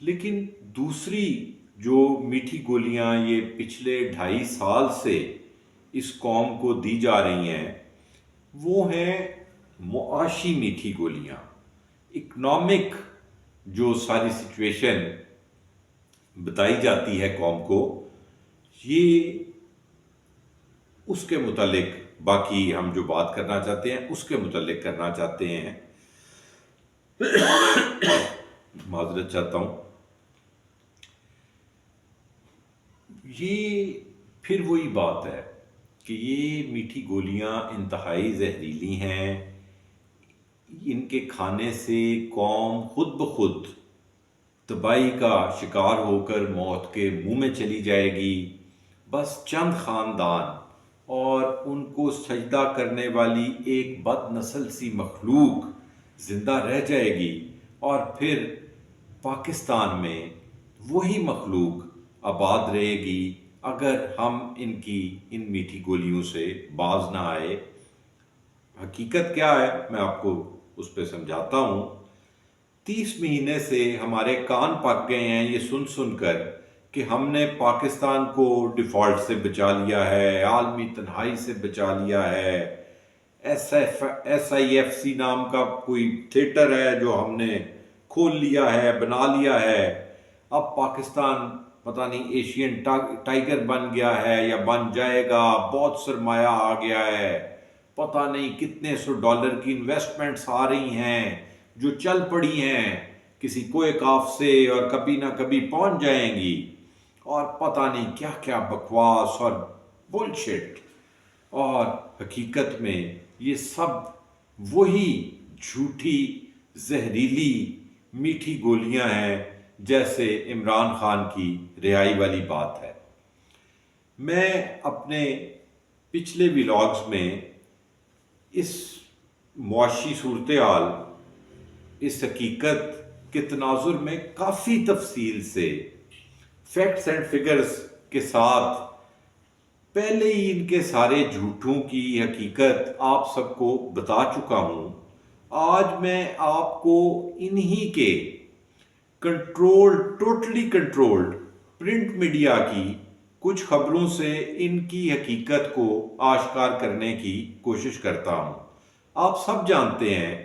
لیکن دوسری جو میٹھی گولیاں یہ پچھلے 2.5 سال سے اس قوم کو دی جا رہی ہیں وہ ہیں معاشی میٹھی گولیاں. اکنامک جو ساری سچویشن بتائی جاتی ہے قوم کو، یہ اس کے متعلق باقی ہم جو بات کرنا چاہتے ہیں اس کے متعلق کرنا چاہتے ہیں. معذرت چاہتا ہوں. یہ پھر وہی بات ہے کہ یہ میٹھی گولیاں انتہائی زہریلی ہیں. ان کے کھانے سے قوم خود بخود تباہی کا شکار ہو کر موت کے منہ میں چلی جائے گی. بس چند خاندان اور ان کو سجدہ کرنے والی ایک بد نسل سی مخلوق زندہ رہ جائے گی، اور پھر پاکستان میں وہی مخلوق آباد رہے گی اگر ہم ان میٹھی گولیوں سے باز نہ آئے. حقیقت کیا ہے میں آپ کو اس پہ سمجھاتا ہوں. 30 مہینے سے ہمارے کان پک گئے ہیں یہ سن سن کر کہ ہم نے پاکستان کو ڈیفالٹ سے بچا لیا ہے، عالمی تنہائی سے بچا لیا ہے. SIFC نام کا کوئی تھیٹر ہے جو ہم نے کھول لیا ہے، بنا لیا ہے. اب پاکستان پتہ نہیں ایشین ٹائیگر بن گیا ہے یا بن جائے گا. بہت سرمایہ آ گیا ہے، پتہ نہیں کتنے $100 کی انویسٹمنٹس آ رہی ہیں جو چل پڑی ہیں کسی کوئے کاف سے اور کبھی نہ کبھی پہنچ جائیں گی. اور پتہ نہیں کیا کیا بکواس اور بلشٹ. اور حقیقت میں یہ سب وہی جھوٹی زہریلی میٹھی گولیاں ہیں جیسے عمران خان کی رہائی والی بات ہے. میں اپنے پچھلے ولاگز میں اس معاشی صورتحال، اس حقیقت کے تناظر میں کافی تفصیل سے فیکٹس اینڈ فگرز کے ساتھ پہلے ہی ان کے سارے جھوٹوں کی حقیقت آپ سب کو بتا چکا ہوں. آج میں آپ کو انہی کے ٹوٹلی کنٹرولڈ پرنٹ میڈیا کی کچھ خبروں سے ان کی حقیقت کو آشکار کرنے کی کوشش کرتا ہوں. آپ سب جانتے ہیں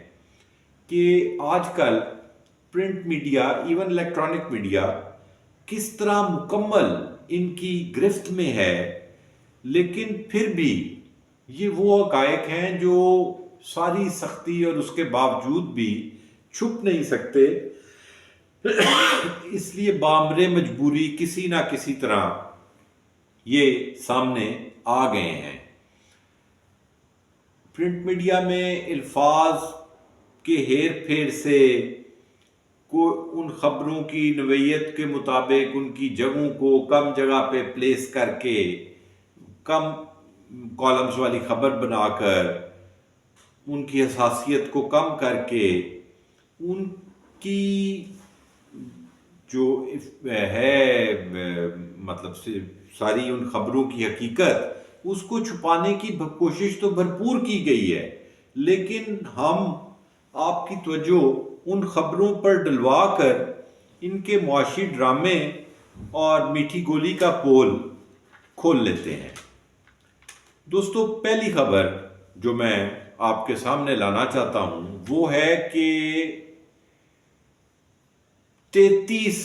کہ آج کل print media, even electronic media کس طرح مکمل ان کی گرفت میں ہے، لیکن پھر بھی یہ وہ حقائق ہیں جو ساری سختی اور اس کے باوجود بھی چھپ نہیں سکتے. اس لیے بامر مجبوری کسی نہ کسی طرح یہ سامنے آ گئے ہیں. پرنٹ میڈیا میں الفاظ کے ہیر پھیر سے ان خبروں کی نوعیت کے مطابق ان کی جگہوں کو کم جگہ پہ پلیس کر کے، کم کالمز والی خبر بنا کر، ان کی حساسیت کو کم کر کے، ان کی جو ہے مطلب ساری ان خبروں کی حقیقت اس کو چھپانے کی کوشش تو بھرپور کی گئی ہے. لیکن ہم آپ کی توجہ ان خبروں پر ڈلوا کر ان کے معاشی ڈرامے اور میٹھی گولی کا پول کھول لیتے ہیں. دوستو، پہلی خبر جو میں آپ کے سامنے لانا چاہتا ہوں وہ ہے کہ 33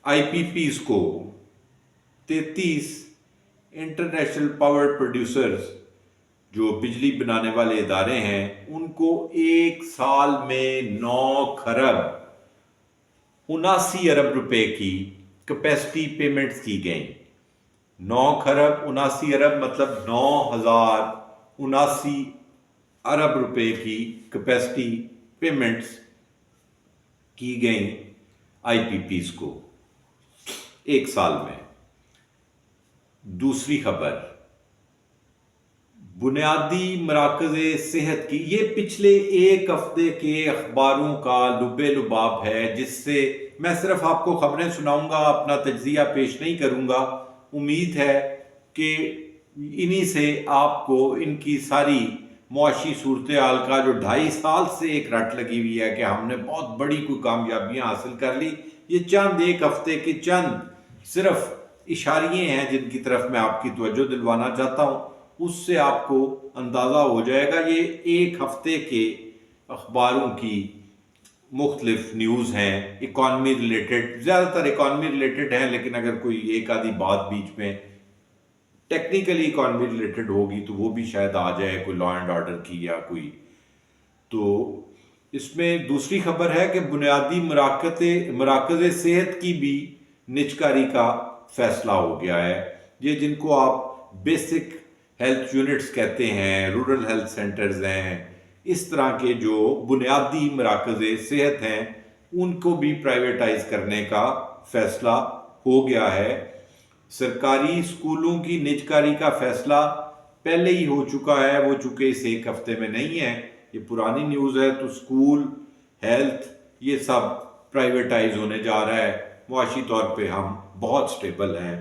IPPs کو، 33 انٹرنیشنل پاور پروڈیوسرز جو بجلی بنانے والے ادارے ہیں، ان کو ایک سال میں 9 کھرب 79 ارب روپے کی کیپیسٹی پیمنٹس کی گئیں. 9 کھرب 79 ارب مطلب 9,079 ارب روپے کی کیپیسٹی پیمنٹس کی گئیں IPPs کو ایک سال میں. دوسری خبر بنیادی مراکز صحت کی، یہ پچھلے ایک ہفتے کے اخباروں کا لبے لباب ہے جس سے میں صرف آپ کو خبریں سناؤں گا، اپنا تجزیہ پیش نہیں کروں گا. امید ہے کہ انہی سے آپ کو ان کی ساری معاشی صورتحال کا جو 2.5 سال سے ایک رٹ لگی ہوئی ہے کہ ہم نے بہت بڑی کوئی کامیابیاں حاصل کر لی، یہ چند ایک ہفتے کے چند صرف اشاریے ہیں جن کی طرف میں آپ کی توجہ دلوانا چاہتا ہوں، اس سے آپ کو اندازہ ہو جائے گا۔ یہ ایک ہفتے کے اخباروں کی مختلف نیوز ہیں، اکانومی ریلیٹڈ، زیادہ تر اکانومی ریلیٹڈ ہیں، لیکن اگر کوئی ایک آدھی بات بیچ میں ٹیکنیکلی اکانومی ریلیٹڈ ہوگی تو وہ بھی شاید آ جائے، کوئی لا اینڈ آرڈر کی یا کوئی۔ تو اس میں دوسری خبر ہے کہ بنیادی مراکز صحت کی بھی نجکاری کا فیصلہ ہو گیا ہے۔ یہ جن کو آپ بیسک ہیلتھ یونٹس کہتے ہیں، رورل ہیلتھ سینٹرز ہیں، اس طرح کے جو بنیادی مراکز صحت ہیں ان کو بھی پرائیویٹائز کرنے کا فیصلہ ہو گیا ہے۔ سرکاری اسکولوں کی نجکاری کا فیصلہ پہلے ہی ہو چکا ہے، وہ چونکہ اس ایک ہفتے میں نہیں ہے، یہ پرانی نیوز ہے۔ تو اسکول، ہیلتھ، یہ سب پرائیویٹائز ہونے جا رہا ہے۔ معاشی طور پہ ہم بہت سٹیبل ہیں۔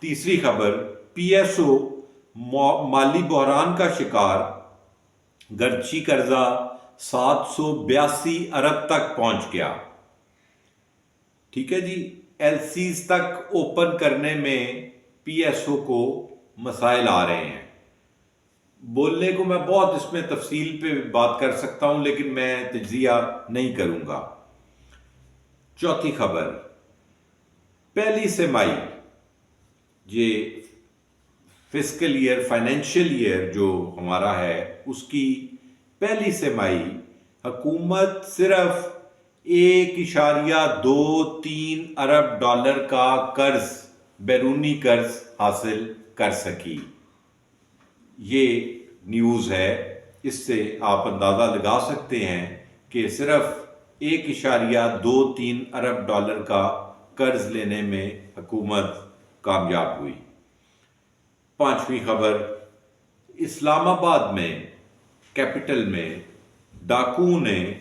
تیسری خبر، پی ایس او مالی بحران کا شکار، گرچی قرضہ 782 ارب تک پہنچ گیا۔ ٹھیک ہے جی، ایل سیز تک اوپن کرنے میں پی ایس او کو مسائل آ رہے ہیں۔ بولنے کو میں بہت اس میں تفصیل پہ بات کر سکتا ہوں، لیکن میں تجزیہ نہیں کروں گا۔ چوتھی خبر، پہلی سہ یہ فسکل ایئر، فائنینشیل ایئر جو ہمارا ہے، اس کی پہلی سہ حکومت صرف 1.23 ارب ڈالر کا قرض، بیرونی قرض حاصل کر سکی۔ یہ نیوز ہے، اس سے آپ اندازہ لگا سکتے ہیں کہ صرف 1.23 ارب ڈالر کا قرض لینے میں حکومت کامیاب ہوئی۔ پانچویں خبر، اسلام آباد میں کیپٹل میں ڈاکوؤں نے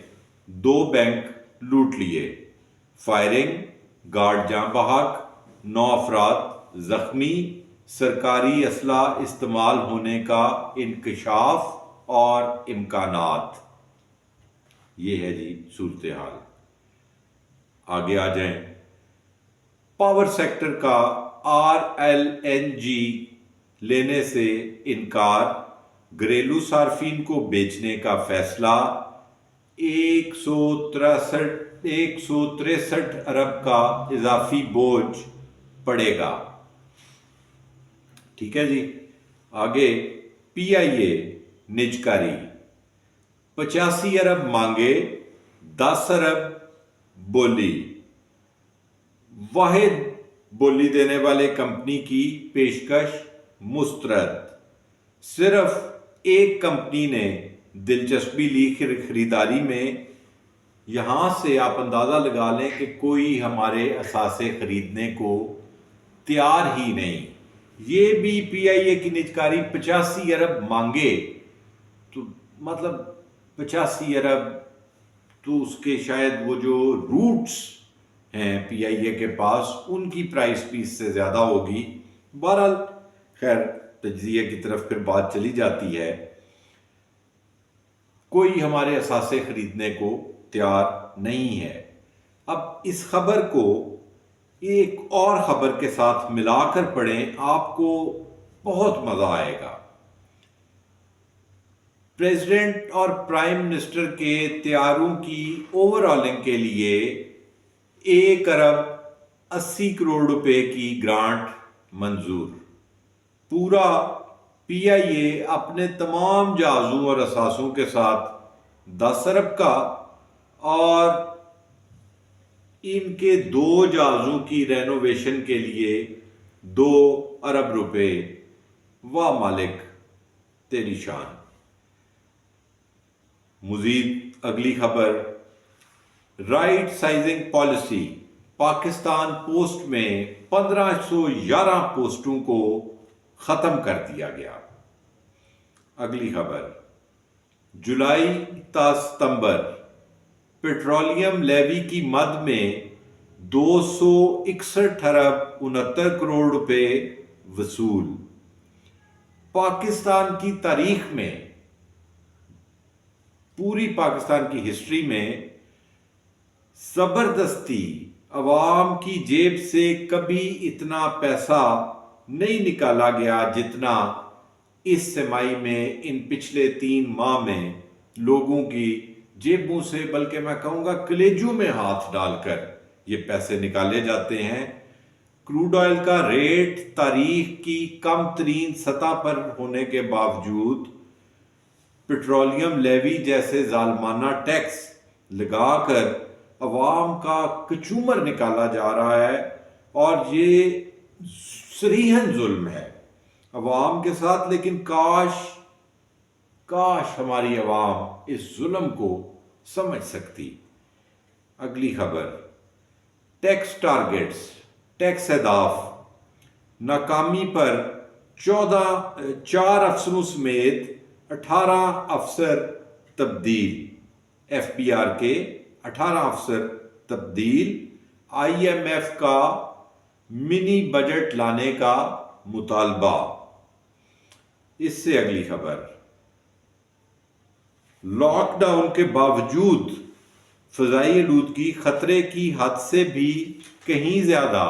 2 بینک لوٹ لیے، فائرنگ، گارڈ جاں بحق، 9 افراد زخمی، سرکاری اسلحہ استعمال ہونے کا انکشاف اور امکانات۔ یہ ہے جی صورتحال۔ آگے آ جائیں، پاور سیکٹر کا RLNG لینے سے انکار، گھریلو صارفین کو بیچنے کا فیصلہ، 163 ارب کا اضافی بوجھ پڑے گا۔ ٹھیک ہے جی، آگے PIA نجکاری، 85 ارب مانگے، 10 ارب بولی، واحد بولی دینے والے کمپنی کی پیشکش مسترد۔ صرف ایک کمپنی نے دلچسپی لی خریداری میں۔ یہاں سے آپ اندازہ لگا لیں کہ کوئی ہمارے اثاثے خریدنے کو تیار ہی نہیں۔ یہ بھی PIA کی نجکاری، 85 ارب مانگے، تو مطلب 85 ارب تو اس کے شاید وہ جو روٹس ہیں PIA کے پاس، ان کی پرائس بھی اس سے زیادہ ہوگی۔ بہرحال خیر، تجزیے کی طرف پھر بات چلی جاتی ہے۔ کوئی ہمارے اثاثے خریدنے کو تیار نہیں ہے۔ اب اس خبر کو ایک اور خبر کے ساتھ ملا کر پڑھیں، آپ کو بہت مزہ آئے گا۔ پریزیڈنٹ اور پرائم منسٹر کے طیاروں کی اوور ہالنگ کے لیے 1 ارب 80 کروڑ روپے کی گرانٹ منظور۔ پورا PIA اپنے تمام جہازوں اور اثاثوں کے ساتھ 10 ارب کا، اور ان کے 2 جہازوں کی رینوویشن کے لیے 2 ارب روپے۔ واہ مالک تیری شان۔ مزید اگلی خبر، right sizing policy, Pakistan post میں 1511 پوسٹوں کو ختم کر دیا گیا۔ اگلی خبر، جولائی تا ستمبر پیٹرولیم لیوی کی مد میں 261 ارب 69 کروڑ روپے وصول۔ پاکستان کی تاریخ میں، پوری پاکستان کی ہسٹری میں زبردستی عوام کی جیب سے کبھی اتنا پیسہ نہیں نکالا گیا جتنا اس سمائی میں ان پچھلے 3 ماہ میں لوگوں کی جیبوں سے، بلکہ میں کہوں گا کلیجوں میں ہاتھ ڈال کر یہ پیسے نکالے جاتے ہیں۔ کروڈ آئل کا ریٹ تاریخ کی کم ترین سطح پر ہونے کے باوجود پیٹرولیم لیوی جیسے ظالمانہ ٹیکس لگا کر عوام کا کچومر نکالا جا رہا ہے، اور یہ صریحاً ظلم ہے عوام کے ساتھ۔ لیکن کاش ہماری عوام اس ظلم کو سمجھ سکتی۔ اگلی خبر، ٹیکس ٹارگٹس، ٹیکس اہداف، ناکامی پر 4 افسروں سمیت 18 افسر تبدیل، ایف بی آر کے 18 افسر تبدیل، آئی ایم ایف کا منی بجٹ لانے کا مطالبہ۔ اس سے اگلی خبر، لاک ڈاؤن کے باوجود فضائی آلودگی خطرے کی حد سے بھی کہیں زیادہ،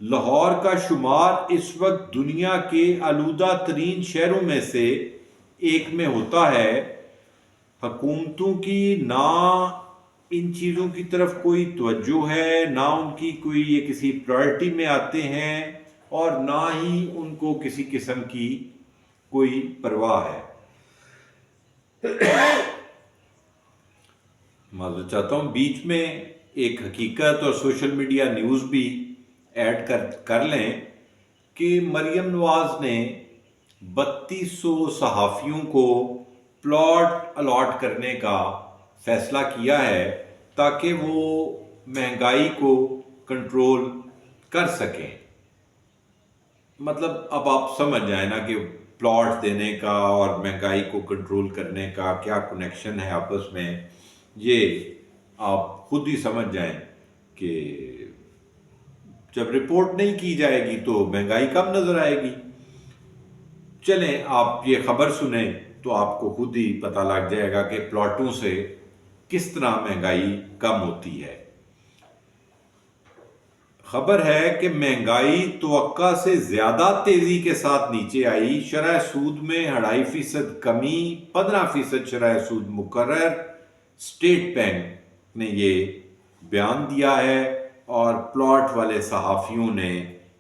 لاہور کا شمار اس وقت دنیا کے آلودہ ترین شہروں میں سے ایک میں ہوتا ہے۔ حکومتوں کی نہ ان چیزوں کی طرف کوئی توجہ ہے، نہ ان کی کوئی یہ کسی پرائرٹی میں آتے ہیں، اور نہ ہی ان کو کسی قسم کی کوئی پرواہ ہے۔ معذرت چاہتا ہوں، بیچ میں ایک حقیقت اور سوشل میڈیا نیوز بھی ایڈ کر لیں کہ مریم نواز نے 3200 صحافیوں کو پلاٹ الاٹ کرنے کا فیصلہ کیا ہے تاکہ وہ مہنگائی کو کنٹرول کر سکیں۔ مطلب اب آپ سمجھ جائیں نا کہ پلاٹ دینے کا اور مہنگائی کو کنٹرول کرنے کا کیا کنیکشن ہے آپس میں۔ یہ آپ خود ہی سمجھ جائیں کہ جب رپورٹ نہیں کی جائے گی تو مہنگائی کم نظر آئے گی۔ چلیں آپ یہ خبر سنیں تو آپ کو خود ہی پتہ لگ جائے گا کہ پلاٹوں سے کس طرح مہنگائی کم ہوتی ہے۔ خبر ہے کہ مہنگائی توقع سے زیادہ تیزی کے ساتھ نیچے آئی، شرح سود میں 2.5% کمی، 15% شرح سود مقرر۔ اسٹیٹ بینک نے یہ بیان دیا ہے، اور پلاٹ والے صحافیوں نے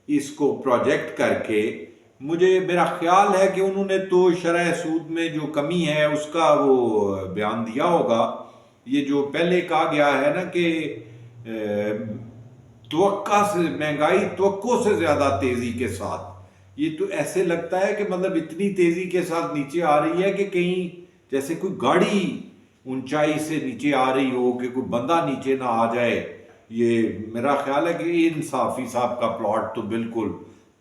اس کو پروجیکٹ کر کے، میرا خیال ہے کہ انہوں نے تو شرح سود میں جو کمی ہے اس کا وہ بیان دیا ہوگا۔ یہ جو پہلے کہا گیا ہے نا کہ توقع سے مہنگائی توقع سے زیادہ تیزی کے ساتھ، یہ تو ایسے لگتا ہے کہ مطلب اتنی تیزی کے ساتھ نیچے آ رہی ہے کہ کہیں جیسے کوئی گاڑی اونچائی سے نیچے آ رہی ہو کہ کوئی بندہ نیچے نہ آ جائے۔ یہ میرا خیال ہے کہ ان صحافی صاحب کا پلاٹ تو بالکل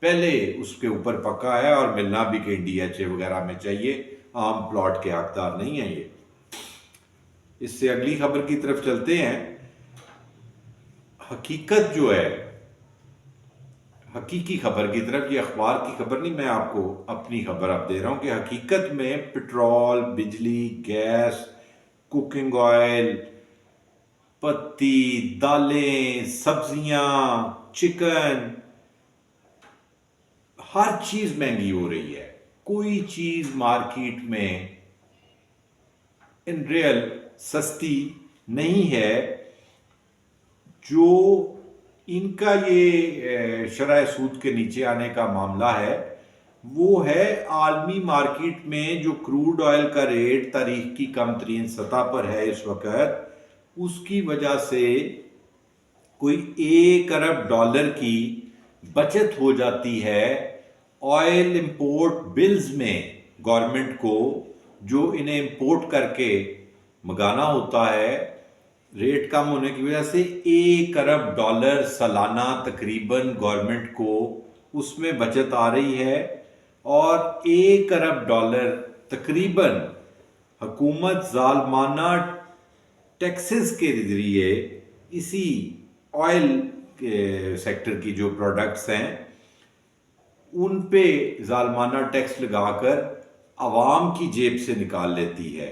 پہلے اس کے اوپر پکا ہے، اور ملنا بھی کہیں ڈی ایچ اے وغیرہ میں چاہیے، عام پلاٹ کے حقدار نہیں ہیں یہ۔ اس سے اگلی خبر کی طرف چلتے ہیں۔ حقیقت جو ہے، حقیقی خبر کی طرف، یہ اخبار کی خبر نہیں، میں آپ کو اپنی خبر اب دے رہا ہوں کہ حقیقت میں پٹرول، بجلی، گیس، کوکنگ آئل، پتی، دالیں، سبزیاں، چکن، ہر چیز مہنگی ہو رہی ہے۔ کوئی چیز مارکیٹ میں ان ریئل سستی نہیں ہے۔ جو ان کا یہ شرح سود کے نیچے آنے کا معاملہ ہے، وہ ہے عالمی مارکیٹ میں جو کروڈ آئل کا ریٹ تاریخ کی کم ترین سطح پر ہے اس وقت، اس کی وجہ سے کوئی $1 ارب کی بچت ہو جاتی ہے آئل امپورٹ بلز میں گورنمنٹ کو، جو انہیں امپورٹ کر کے منگانا ہوتا ہے۔ ریٹ کم ہونے کی وجہ سے $1 ارب سالانہ تقریباً گورنمنٹ کو اس میں بچت آ رہی ہے، اور $1 ارب تقریباً حکومت ظالمانہ ٹیکسز کے ذریعے اسی آئل سیکٹر کی جو پروڈکٹس ہیں ان پہ ظالمانہ ٹیکس لگا کر عوام کی جیب سے نکال لیتی ہے۔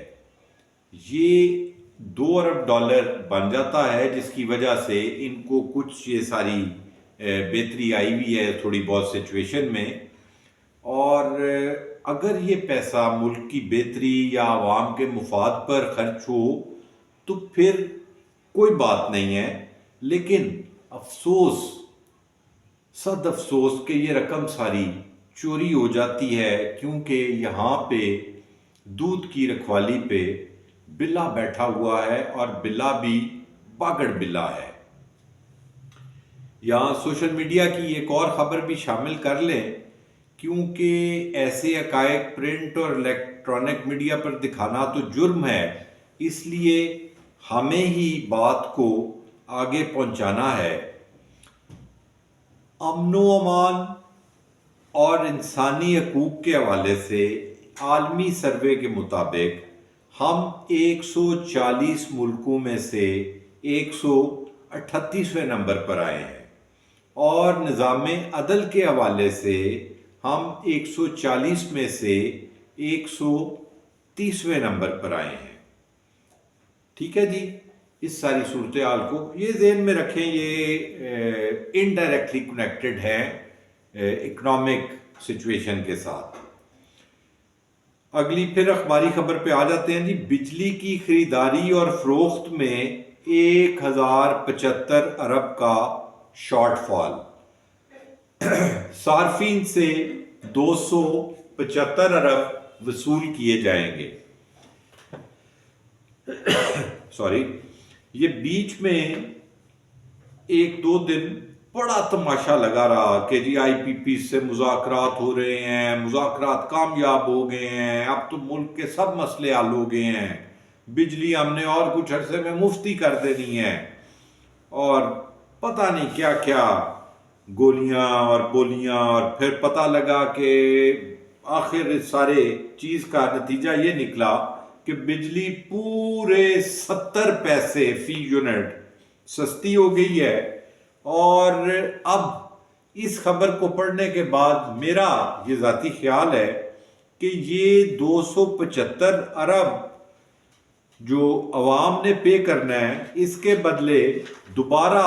یہ $2 ارب بن جاتا ہے، جس کی وجہ سے ان کو کچھ یہ ساری بہتری آئی ہوئی ہے تھوڑی بہت سچویشن میں۔ اور اگر یہ پیسہ ملک کی بہتری یا عوام کے مفاد پر خرچ ہو تو پھر کوئی بات نہیں ہے، لیکن افسوس، صد افسوس کہ یہ رقم ساری چوری ہو جاتی ہے، کیونکہ یہاں پہ دودھ کی رکھوالی پہ بلا بیٹھا ہوا ہے، اور بلا بھی باگڑ بلا ہے۔ یہاں سوشل میڈیا کی ایک اور خبر بھی شامل کر لیں، کیونکہ ایسے حقائق پرنٹ اور الیکٹرانک میڈیا پر دکھانا تو جرم ہے، اس لیے ہمیں ہی بات کو آگے پہنچانا ہے۔ امن و امان اور انسانی حقوق کے حوالے سے عالمی سروے کے مطابق ہم 140 ملکوں میں سے 138ویں نمبر پر آئے ہیں، اور نظام عدل کے حوالے سے ہم 140 میں سے 130ویں نمبر پر آئے ہیں۔ ٹھیک ہے جی، اس ساری صورتحال کو یہ ذہن میں رکھیں، یہ انڈائریکٹلی کنیکٹڈ ہے اکنامک سچویشن کے ساتھ۔ اگلی پھر اخباری خبر پہ آ جاتے ہیں جی۔ بجلی کی خریداری اور فروخت میں 1075 ارب کا شارٹ فال، صارفین سے 275 ارب وصول کیے جائیں گے۔ یہ بیچ میں ایک دو دن بڑا تماشا لگا رہا کہ جی آئی پی پی سے مذاکرات ہو رہے ہیں، مذاکرات کامیاب ہو گئے ہیں، اب تو ملک کے سب مسئلے حل ہو گئے ہیں، بجلی ہم نے اور کچھ عرصے میں مفتی کر دینی ہے، اور پتہ نہیں کیا کیا گولیاں اور بولیاں، اور پھر پتہ لگا کہ آخر اس سارے چیز کا نتیجہ یہ نکلا کہ بجلی پورے 70 پیسے فی یونٹ سستی ہو گئی ہے۔ اور اب اس خبر کو پڑھنے کے بعد میرا یہ ذاتی خیال ہے کہ یہ 275 ارب جو عوام نے پے کرنا ہے، اس کے بدلے دوبارہ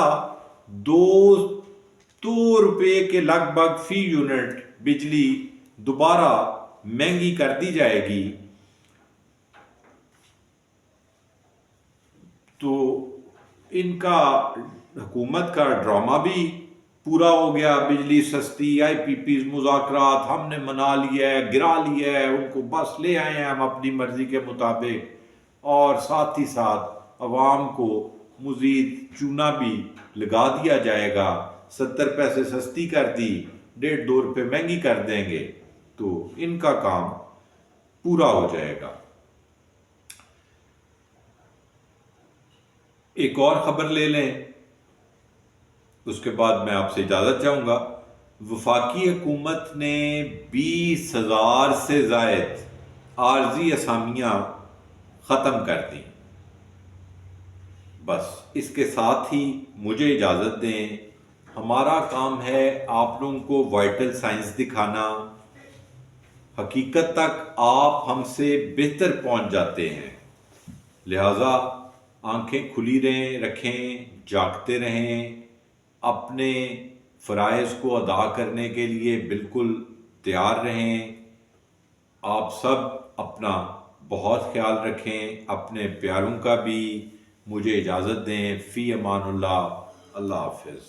$2 کے لگ بھگ فی یونٹ بجلی دوبارہ مہنگی کر دی جائے گی۔ تو ان کا حکومت کا ڈرامہ بھی پورا ہو گیا، بجلی سستی، آئی پی پیز مذاکرات ہم نے منا لیا ہے، گرا لیا ہے، ان کو بس لے آئے ہیں ہم اپنی مرضی کے مطابق، اور ساتھ ہی ساتھ عوام کو مزید چونا بھی لگا دیا جائے گا، 70 پیسے سستی کر دی، 1.5-2 مہنگی کر دیں گے، تو ان کا کام پورا ہو جائے گا۔ ایک اور خبر لے لیں، اس کے بعد میں آپ سے اجازت چاہوں گا۔ وفاقی حکومت نے 20,000 سے زائد عارضی اسامیاں ختم کر دیں۔ بس اس کے ساتھ ہی مجھے اجازت دیں، ہمارا کام ہے آپ لوگوں کو وائٹل سائنس دکھانا، حقیقت تک آپ ہم سے بہتر پہنچ جاتے ہیں، لہٰذا آنکھیں کھلی رکھیں، جاگتے رہیں، اپنے فرائض کو ادا کرنے کے لیے بالکل تیار رہیں۔ آپ سب اپنا بہت خیال رکھیں، اپنے پیاروں کا بھی۔ مجھے اجازت دیں، فی امان اللہ، اللہ حافظ۔